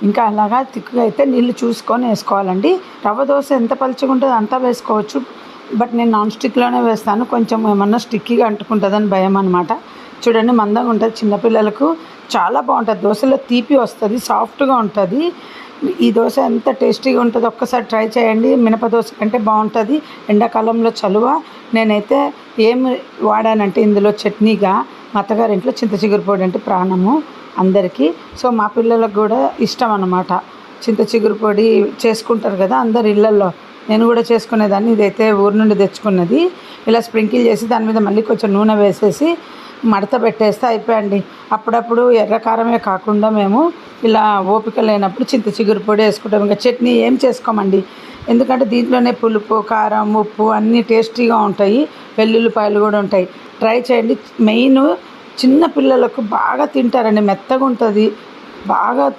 ఇంకా అలాగా తిక్కుగా అయితే నీళ్ళు చూసుకొని వేసుకోవాలండి. రవ్వ దోశ ఎంత పలుచగా ఉంటుందో అంతా వేసుకోవచ్చు. బట్ నేను నాన్ స్టిక్లోనే వేస్తాను. కొంచెం ఏమన్నా స్టిక్కీగా అంటుకుంటుందని భయం అనమాట. చూడండి మందంగా ఉంటుంది, చిన్నపిల్లలకు చాలా బాగుంటుంది. దోశలో తీపి వస్తుంది, సాఫ్ట్గా ఉంటుంది. ఈ దోశ ఎంత టేస్టీగా ఉంటుందో ఒక్కసారి ట్రై చేయండి. మినప దోశ కంటే బాగుంటుంది. ఎండాకాలంలో చలువ. నేనైతే ఏమి వాడానంటే ఇందులో చట్నీగా మా అత్తగారి ఇంట్లో చింత చిగురు పొడి అంటే ప్రాణము అందరికీ. సో మా పిల్లలకు కూడా ఇష్టం అన్నమాట. చింత చిగురు పొడి చేసుకుంటారు కదా అందరు ఇళ్ళల్లో, నేను కూడా చేసుకునేదాన్ని. ఇదైతే ఊరు నుండి తెచ్చుకున్నది. ఇలా స్ప్రింకిల్ చేసి దాని మీద మళ్ళీ కొంచెం నూనె వేసేసి మడత పెట్టేస్తే అయిపోయండి. అప్పుడప్పుడు ఎర్రకారమే కాకుండా మేము ఇలా ఓపిక లేనప్పుడు చింత చిగురు పొడి వేసుకుంటాం. ఇంకా చట్నీ ఏం చేసుకోమండి, ఎందుకంటే దీంట్లోనే పులుపు, కారం, ఉప్పు అన్నీ టేస్టీగా ఉంటాయి. వెల్లుల్లిపాయలు కూడా ఉంటాయి. ట్రై చేయండి. మెయిన్ చిన్న పిల్లలకు బాగా తింటారండి, మెత్తగా ఉంటుంది బాగా.